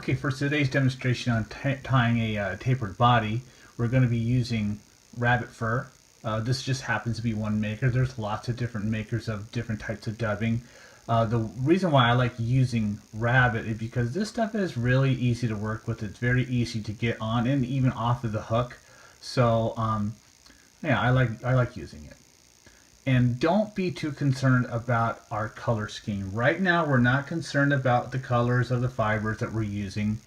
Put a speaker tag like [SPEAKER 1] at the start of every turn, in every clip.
[SPEAKER 1] Okay, for today's demonstration on tying a tapered body, we're going to be using rabbit fur. This just happens to be one maker. There's lots of different makers of different types of dubbing. The reason why I like using rabbit is because this stuff is really easy to work with. It's very easy to get on and even off of the hook. So yeah, I like using it. And don't be too concerned about our color scheme. Right now, we're not concerned about the colors of the fibers that we're using.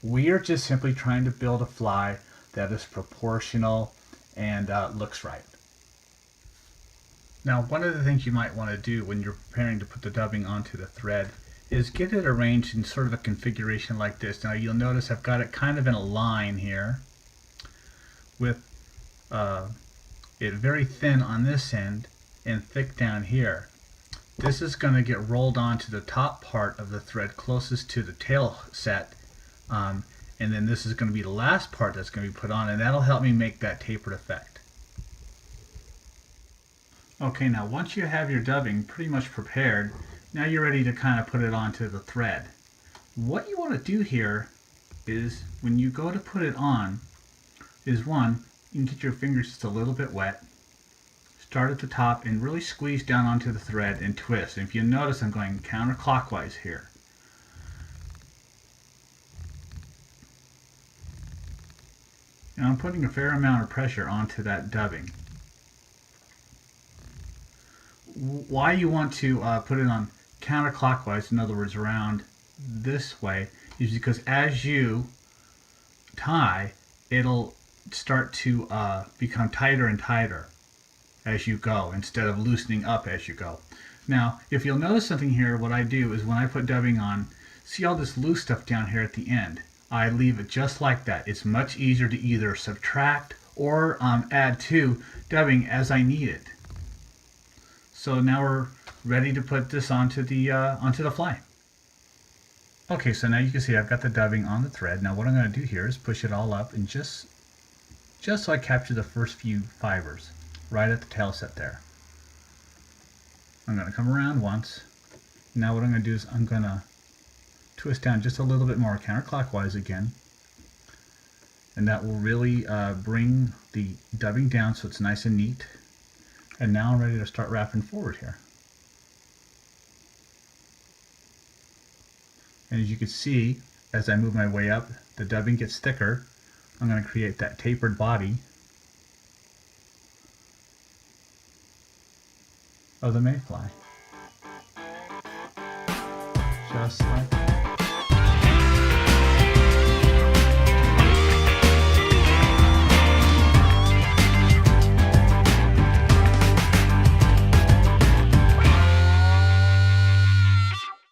[SPEAKER 1] We are just simply trying to build a fly that is proportional and looks right. Now, one of the things you might want to do when you're preparing to put the dubbing onto the thread is get it arranged in sort of a configuration like this. Now, you'll notice I've got it kind of in a line here with it very thin on this end and thick down here. This is going to get rolled onto the top part of the thread closest to the tail set, and then this is going to be the last part that's going to be put on, and that'll help me make that tapered effect. Okay, now once you have your dubbing pretty much prepared, now you're ready to kind of put it onto the thread. What you want to do here is when you go to put it on is one, you can get your fingers just a little bit wet. Start at the top and really squeeze down onto the thread and twist. And if you notice, I'm going counterclockwise here. And I'm putting a fair amount of pressure onto that dubbing. Why you want to put it on counterclockwise, in other words around this way, is because as you tie, it'll start to become tighter and tighter as you go instead of loosening up as you go. Now, if you'll notice something here, what I do is when I put dubbing on, see all this loose stuff down here at the end? I leave it just like that. It's much easier to either subtract or add to dubbing as I need it. So now we're ready to put this onto the fly. Okay, so now you can see I've got the dubbing on the thread. Now what I'm going to do here is push it all up and just so I capture the first few fibers right at the tail set there. I'm going to come around once. Now what I'm going to do is I'm going to twist down just a little bit more counterclockwise again, and that will really bring the dubbing down so it's nice and neat. And now I'm ready to start wrapping forward here. And as you can see, as I move my way up, the dubbing gets thicker. I'm going to create that tapered body of the mayfly. Just like that.